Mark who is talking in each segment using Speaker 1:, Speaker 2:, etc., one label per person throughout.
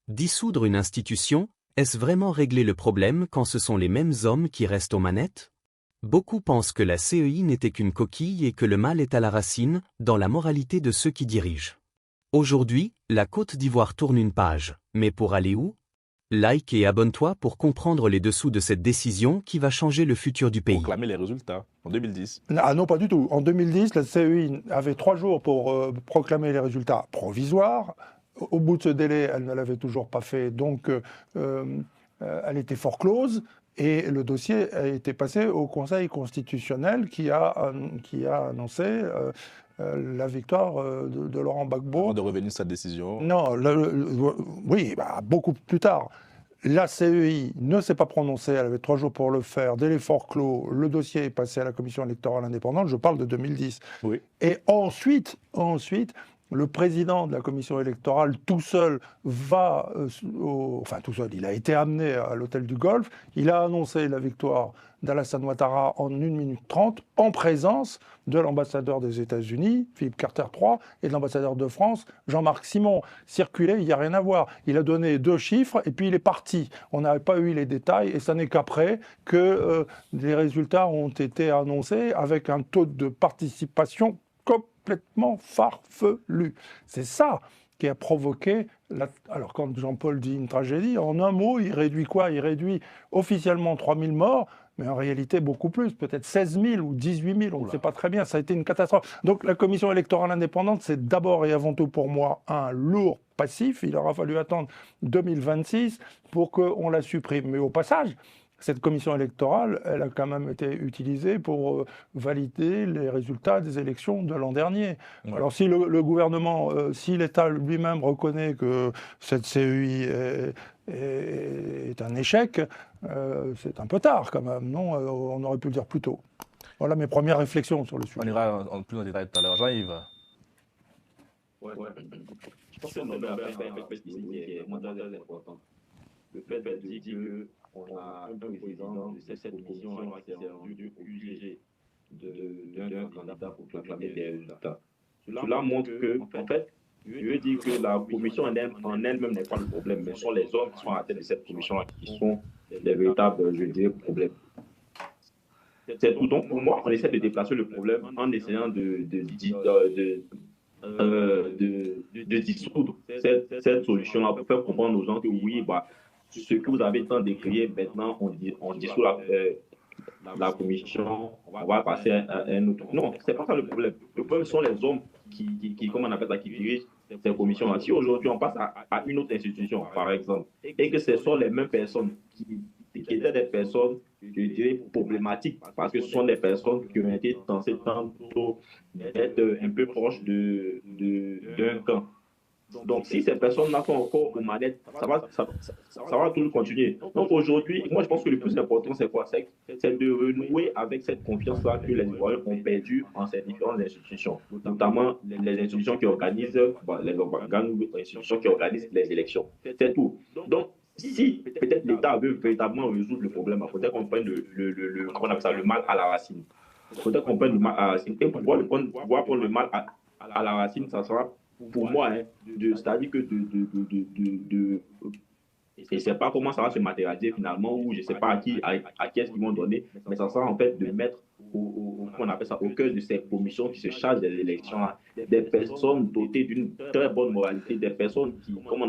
Speaker 1: Dissoudre une institution, est-ce vraiment régler le problème quand ce sont les mêmes hommes qui restent aux manettes? Beaucoup pensent que la CEI n'était qu'une coquille et que le mal est à la racine, dans la moralité de ceux qui dirigent. Aujourd'hui, la Côte d'Ivoire tourne une page, mais pour aller où? Like et abonne-toi pour comprendre les dessous de cette décision qui va changer le futur du pays.
Speaker 2: Proclamer les résultats en 2010.
Speaker 3: Ah non, pas du tout. En 2010, la CEI avait 3 jours pour proclamer les résultats provisoires. Au bout de ce délai, elle ne l'avait toujours pas fait, donc elle était forclose. Et le dossier a été passé au Conseil constitutionnel qui a annoncé la victoire de Laurent Gbagbo.
Speaker 2: Avant de revenir sur cette décision.
Speaker 3: Non, oui, beaucoup plus tard. La CEI ne s'est pas prononcée, elle avait 3 jours pour le faire, délai forclos, le dossier est passé à la Commission électorale indépendante, je parle de 2010.
Speaker 2: Oui.
Speaker 3: Et ensuite, le président de la commission électorale tout seul va, tout seul, il a été amené à l'hôtel du Golfe, il a annoncé la victoire d'Alassane Ouattara en 1 minute 30 en présence de l'ambassadeur des États-Unis, Philippe Carter III, et de l'ambassadeur de France, Jean-Marc Simon. Circulé, il n'y a rien à voir. Il a donné 2 chiffres et puis il est parti. On n'avait pas eu les détails et ça n'est qu'après que les résultats ont été annoncés avec un taux de participation complètement farfelu. C'est ça qui a provoqué... Alors quand Jean-Paul dit une tragédie, en un mot, il réduit quoi? Il réduit officiellement 3000 morts, mais en réalité beaucoup plus, peut-être 16 000 ou 18 000, on ne sait pas très bien, ça a été une catastrophe. Donc la commission électorale indépendante, c'est d'abord et avant tout pour moi un lourd passif. Il aura fallu attendre 2026 pour qu'on la supprime. Mais au passage, cette commission électorale, elle a quand même été utilisée pour valider les résultats des élections de l'an dernier. Ouais. Alors si le gouvernement, si l'État lui-même reconnaît que cette CEI est un échec, c'est un peu tard quand même, non? On aurait pu le dire plus tôt. Voilà mes premières réflexions sur le sujet.
Speaker 2: On ira plus en détail tout à l'heure. Jean-Yves.
Speaker 4: Ouais. Je pense que c'est très important. Le fait de dire qu'on a un président de cette commission qui s'est rendu obligé d'un candidat pour proclamer des résultats. Cela montre que, en fait, je veux dire que la commission en elle-même n'est pas le problème, mais ce sont les hommes qui sont à la tête de cette commission-là qui sont les véritables, je dirais, problèmes. C'est tout. Donc, pour moi, on essaie de déplacer le problème en essayant de dissoudre cette solution-là pour faire comprendre aux gens que oui, ce que vous avez tant décrié, maintenant, on dissout la commission, on va passer à un autre. Non, c'est pas ça le problème. Le problème sont les hommes qui comment on appelle ça, qui dirigent ces commissions-là. Si aujourd'hui on passe à une autre institution, par exemple, et que ce sont les mêmes personnes qui étaient des personnes, je dirais, problématiques, parce que ce sont des personnes qui ont été censées tantôt être un peu proches d'un camp. Donc, si ces personnes-là sont encore aux manettes, ça va toujours continuer. Donc, aujourd'hui, moi, je pense que le plus important, c'est quoi? C'est de renouer avec cette confiance-là que les Ivoiriens ont perdue en ces différentes institutions, notamment les institutions qui organisent, les institutions qui organisent les élections. C'est tout. Donc, si peut-être l'État veut véritablement résoudre le problème, il faudrait qu'on prenne le mal à la racine. Il faudrait qu'on prenne le mal à la racine. Et pour pouvoir prendre le mal à la racine, ça sera pour moi, c'est-à-dire que je ne sais pas comment ça va se matérialiser finalement, ou je ne sais pas à qui est-ce qu'ils vont donner, mais ça sera en fait de mettre on appelle ça, au cœur de ces commissions qui se chargent des élections, des personnes dotées d'une très bonne moralité, des personnes qui, comme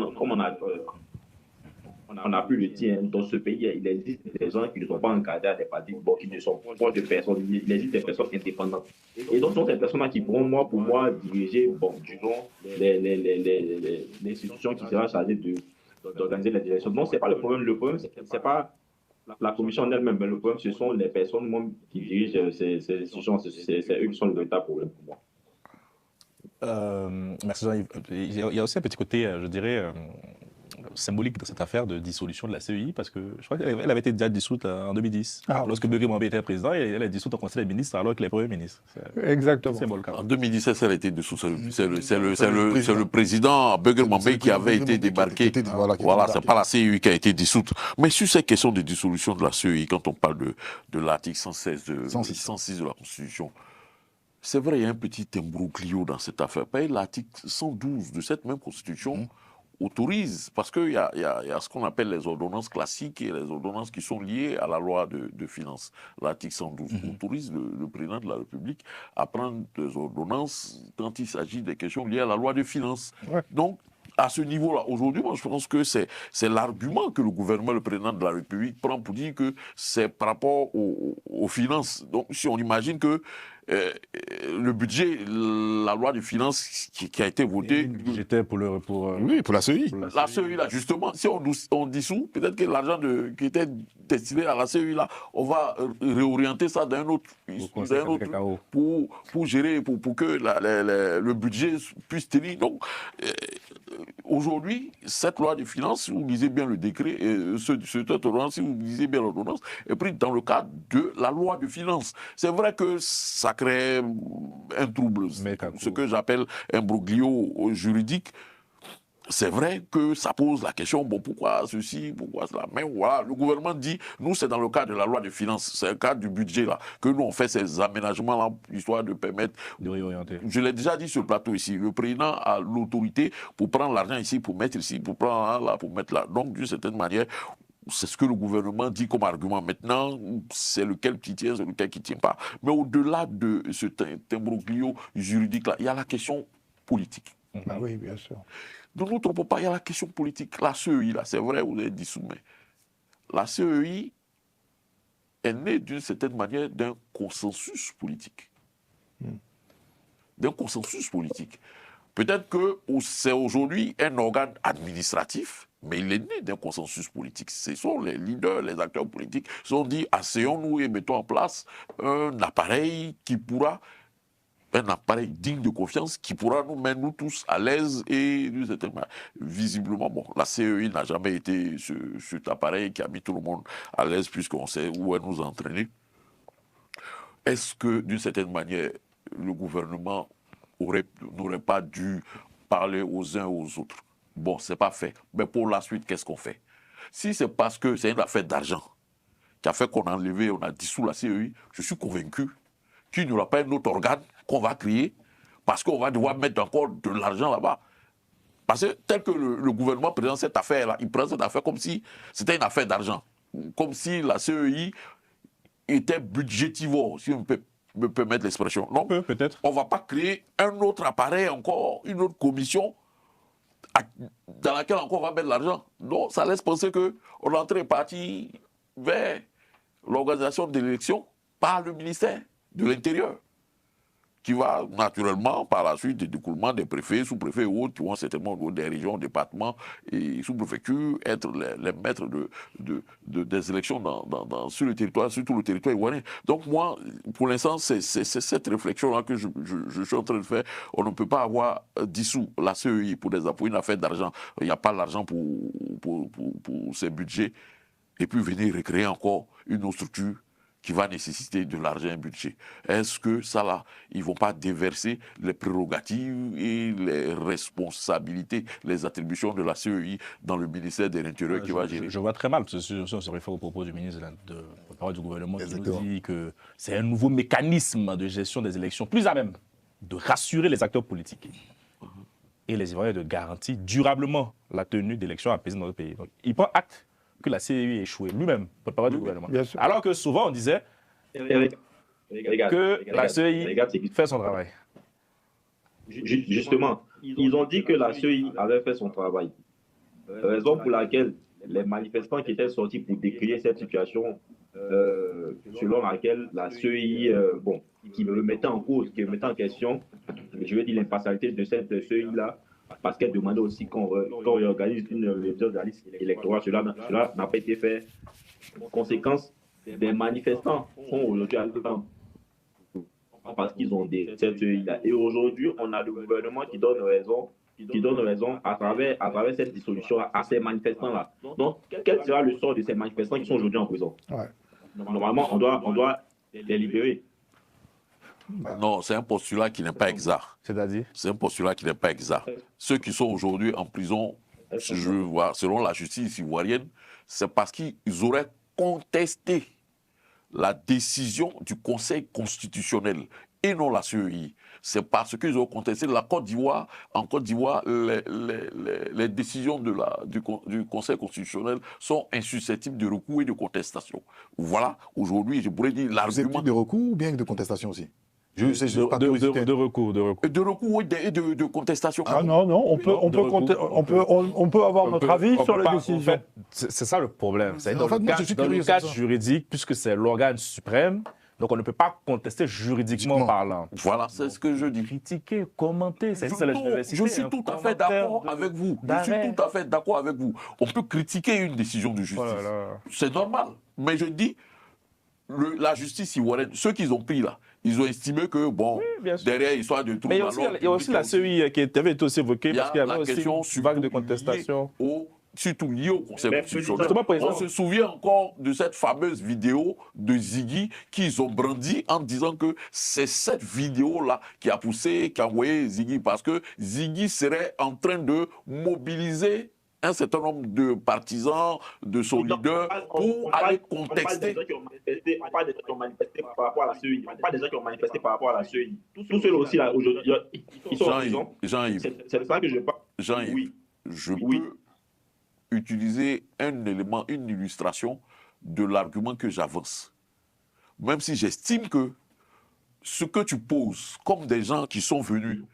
Speaker 4: on a pu le dire, dans ce pays, il existe des gens qui ne sont pas encadrés à des partis, qui ne sont pas de personnes, il existe des personnes indépendantes. Et donc, ce sont ces personnes-là qui pourront, pour moi, diriger, disons, les institutions qui seront chargées d'organiser les élections. Donc, ce n'est pas le problème. Le problème, ce n'est pas la commission en elle-même, mais le problème, ce sont les personnes qui dirigent ces institutions. C'est eux qui sont le véritable problème pour moi.
Speaker 2: Merci Jean-Yves. Il y a aussi un petit côté, je dirais, symbolique dans cette affaire de dissolution de la CEI, parce que je crois qu'elle avait été déjà dissoute en 2010. Lorsque Begué Moambé était président, elle est dissoute au Conseil des ministres alors qu'il est Premier ministre.
Speaker 3: Exactement.
Speaker 2: En
Speaker 5: 2017, elle a été dissoute. C'est le président Begué Moambé qui avait été débarqué. Voilà, c'est pas la CEI qui a été dissoute. Mais sur ces questions de dissolution de la CEI, quand on parle de l'article 106 de la Constitution, c'est vrai, il y a un petit imbroglio dans cette affaire. L'article 112 de cette même Constitution autorise, parce qu'il y a ce qu'on appelle les ordonnances classiques et les ordonnances qui sont liées à la loi de finances. L'article 112 autorise le président de la République à prendre des ordonnances quand il s'agit des questions liées à la loi de finances. Ouais. Donc, à ce niveau-là, aujourd'hui, moi, je pense que c'est l'argument que le gouvernement, le président de la République prend pour dire que c'est par rapport aux finances. Donc, si on imagine que le budget, la loi de finances qui a été votée...
Speaker 2: J'étais pour
Speaker 5: la CEI. La CEI, là, justement, si on dissout, peut-être que l'argent qui était destiné à la CEI, là, on va réorienter ça d'un autre pour gérer, pour que le budget puisse tenir. Donc, aujourd'hui, cette loi de finances, si vous lisez bien le décret, cette ordonnance, si vous lisez bien l'ordonnance, est prise dans le cadre de la loi de finances. C'est vrai que ça crée un trouble, ce que j'appelle un broglio juridique. C'est vrai que ça pose la question, bon, pourquoi ceci, pourquoi cela. Mais voilà, le gouvernement dit, nous, c'est dans le cadre de la loi de finances, c'est le cadre du budget, là, que nous, on fait ces aménagements-là, histoire de permettre...
Speaker 2: de réorienter.
Speaker 5: Je l'ai déjà dit sur le plateau ici, le président a l'autorité pour prendre l'argent ici, pour mettre ici, pour prendre là, pour mettre là. Donc, d'une certaine manière... C'est ce que le gouvernement dit comme argument. Maintenant, c'est lequel qui tient, c'est lequel qui ne tient pas. Mais au-delà de ce imbroglio juridique-là, il y a la question politique.
Speaker 3: Ah oui, bien sûr.
Speaker 5: Ne nous trompons pas, il y a la question politique. La CEI, là, c'est vrai, vous avez dit soumis. La CEI est née d'une certaine manière d'un consensus politique. D'un consensus politique. Peut-être que c'est aujourd'hui un organe administratif, mais il est né d'un consensus politique. Ce sont les leaders, les acteurs politiques qui se sont dit, asseyons-nous et mettons en place un appareil digne de confiance qui pourra nous mettre nous tous à l'aise et visiblement, bon, la CEI n'a jamais été cet appareil qui a mis tout le monde à l'aise puisqu'on sait où elle nous a entraînés. Est-ce que, d'une certaine manière, le gouvernement n'aurait pas dû parler aux uns aux autres? Bon, c'est pas fait. Mais pour la suite, qu'est-ce qu'on fait? Si c'est parce que c'est une affaire d'argent qui a fait qu'on a enlevé, on a dissous la CEI, je suis convaincu qu'il n'y aura pas un autre organe qu'on va créer parce qu'on va devoir mettre encore de l'argent là-bas. Parce que tel que le gouvernement présente cette affaire-là, il prend cette affaire comme si c'était une affaire d'argent. Comme si la CEI était budgétivore, si on peut me permettre l'expression. Non,
Speaker 2: peut-être.
Speaker 5: On ne va pas créer un autre appareil encore, une autre commission dans laquelle encore on va mettre l'argent. Non, ça laisse penser qu'on est en train de partir vers l'organisation de l'élection par le ministère de l'Intérieur, qui va naturellement, par la suite, des découlements des préfets, sous-préfets et autres, qui vont certainement des régions, départements et sous-préfectures être les maîtres des élections sur le territoire, sur tout le territoire ivoirien. Donc moi, pour l'instant, c'est cette réflexion-là que je suis en train de faire. On ne peut pas avoir dissous la CEI pour une affaire d'argent. Il n'y a pas l'argent pour ces budgets. Et puis venir recréer encore une autre structure qui va nécessiter de l'argent et un budget. Est-ce que ça là, ils ne vont pas déverser les prérogatives et les responsabilités, les attributions de la CEI dans le ministère de l'Intérieur qui va gérer?
Speaker 2: Je vois très mal, parce que on se réfère au propos du ministre du gouvernement qui nous dit que c'est un nouveau mécanisme de gestion des élections, plus à même de rassurer les acteurs politiques et les Ivoiriens de garantir durablement la tenue d'élections apaisées dans notre pays. Donc, il prend acte que la CEI a échoué lui-même, pour parole du gouvernement. Alors que souvent on disait que la CEI fait son travail.
Speaker 4: Justement, ils ont dit que la CEI avait fait son travail. Raison pour laquelle les manifestants qui étaient sortis pour décrire cette situation, selon laquelle la CEI, qui le mettait en cause, qui le mettait en question, je veux dire l'impartialité de cette CEI-là, parce qu'elle demandait aussi qu'on réorganise une révision de la liste électorale. Cela n'a pas été fait. Conséquence, des manifestants sont aujourd'hui à l'œuvre parce qu'ils ont cette CEI-là. Et aujourd'hui, on a le gouvernement qui donne raison à travers cette dissolution à ces manifestants-là. Donc, quel sera le sort de ces manifestants qui sont aujourd'hui en prison? Normalement, on doit les libérer.
Speaker 5: Non, c'est un postulat qui n'est pas exact.
Speaker 2: C'est-à-dire?
Speaker 5: C'est un postulat qui n'est pas exact. Ceux qui sont aujourd'hui en prison, je vois, selon la justice ivoirienne, c'est parce qu'ils auraient contesté la décision du Conseil constitutionnel et non la CEI. c'est parce qu'ils ont contesté la Côte d'Ivoire. En Côte d'Ivoire, les décisions du Conseil constitutionnel sont insusceptibles de recours et de contestation. Voilà, aujourd'hui, je pourrais dire l'argument...
Speaker 6: de recours ou bien de contestation aussi?
Speaker 2: De recours.
Speaker 5: De recours et de contestation.
Speaker 3: Ah non, on peut avoir notre avis sur la décision. En fait,
Speaker 2: c'est ça le problème. Dans le cadre juridique, puisque c'est l'organe suprême, donc on ne peut pas contester juridiquement parlant.
Speaker 5: Voilà, c'est ce que je dis.
Speaker 2: Critiquer, commenter, c'est ça.
Speaker 5: Je suis tout à fait d'accord avec vous. Je suis tout à fait d'accord avec vous. On peut critiquer une décision de justice. C'est normal. Mais je dis, la justice ivoirienne, ceux qu'ils ont pris là, ils ont estimé que, bon, derrière l'histoire de troubles...
Speaker 2: Mais il y a aussi la CEI qui avait été aussi évoquée, parce qu'il y avait aussi une vague de contestation.
Speaker 5: Surtout lié au Conseil constitutionnel. On se souvient encore de cette fameuse vidéo de Ziggy qu'ils ont brandi en disant que c'est cette vidéo-là qui a poussé, qui a envoyé Ziggy, parce que Ziggy serait en train de mobiliser un certain nombre de partisans, de son leader, pour aller contester.
Speaker 4: On parle des gens qui ont manifesté par rapport à la CEI. On parle des gens qui ont manifesté par rapport à la CEI. Tous ceux aussi, là, aujourd'hui, ils sont en prison.
Speaker 5: Jean-Yves.
Speaker 4: C'est ça que je parle.
Speaker 5: Jean-Yves,
Speaker 4: oui.
Speaker 5: Je peux utiliser un élément, une illustration de l'argument que j'avance. Même si j'estime que ce que tu poses, comme des gens qui sont venus,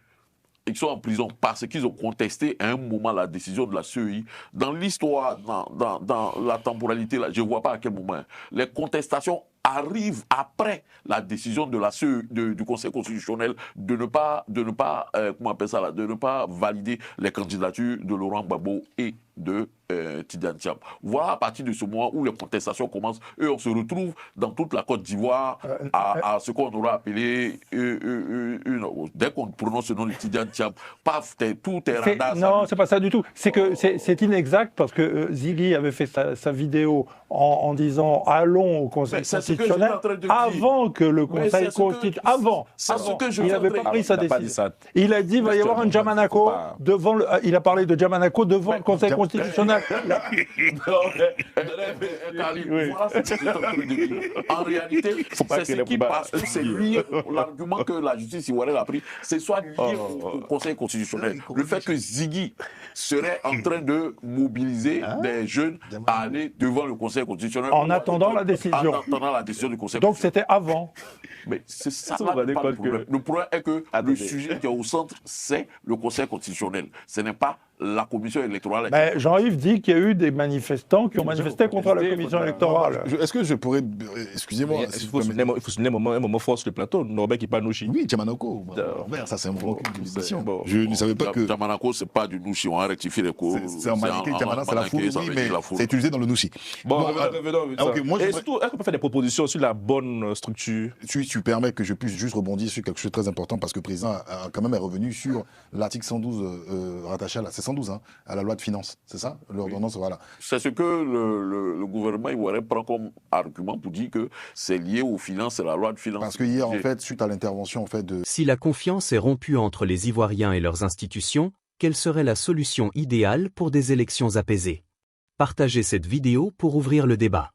Speaker 5: et qui sont en prison parce qu'ils ont contesté à un moment la décision de la CEI, dans l'histoire, dans la temporalité, là, je ne vois pas à quel moment, les contestations arrivent après la décision de la CEI, du Conseil constitutionnel de ne pas comment on appelle ça là, de ne pas valider les candidatures de Laurent Gbagbo et de Tidiane Thiam. Voilà à partir de ce moment où les contestations commencent, et on se retrouve dans toute la Côte d'Ivoire à ce qu'on aura appelé dès qu'on prononce le nom de Tidiane Thiam, paf, tout est radar.
Speaker 3: Non, c'est pas ça du tout. C'est que c'est inexact parce que Ziggy avait fait sa vidéo en disant allons au Conseil constitutionnel avant que le Conseil constitutionnel. Avant. Il n'avait pas pris sa décision. Il a dit il va y avoir un Djamanako devant il a parlé de Djamanako devant le Conseil constitutionnel.
Speaker 5: En réalité, c'est ce qui passe. C'est lié. L'argument que la justice ivoirienne a pris, c'est soit lié au Conseil constitutionnel. Le fait que Ziggy serait en train de mobiliser des jeunes à aller devant le Conseil constitutionnel.
Speaker 3: En attendant la décision.
Speaker 5: En attendant la décision du Conseil
Speaker 3: Donc c'était avant.
Speaker 5: Mais c'est ça le problème. Le problème est que le sujet qui est au centre, c'est le Conseil constitutionnel. Ce n'est pas la commission électorale.
Speaker 3: Mais Jean-Yves dit qu'il y a eu des manifestants qui ont manifesté contre la commission électorale.
Speaker 6: Est-ce que je pourrais... Excusez-moi.
Speaker 2: Il faut souligner un moment fort sur le plateau. Norbert qui parle Nouchi.
Speaker 6: Oui, Djamanako. Norbert, ça c'est un moment d'émission. Je ne savais pas que...
Speaker 5: Djamanako, ce n'est pas du Nouchi. On a rectifié les cours.
Speaker 6: C'est en Maliké, Djamana, c'est la foule, oui, mais c'est utilisé dans le Nouchi.
Speaker 2: Bon, et surtout, est-ce qu'on peut faire des propositions sur la bonne structure?
Speaker 6: Si tu permets que je puisse juste rebondir sur quelque chose de très important, parce que le président a quand même est revenu sur l'article 112 rattaché à la... C'est 112, hein, à la loi de finances, c'est ça? L'ordonnance, voilà.
Speaker 5: C'est ce que le gouvernement ivoirien prend comme argument pour dire que c'est lié aux finances et la loi de finances.
Speaker 6: Parce que hier, en fait, suite à l'intervention en fait, de...
Speaker 1: Si la confiance est rompue entre les Ivoiriens et leurs institutions, quelle serait la solution idéale pour des élections apaisées? Partagez cette vidéo pour ouvrir le débat.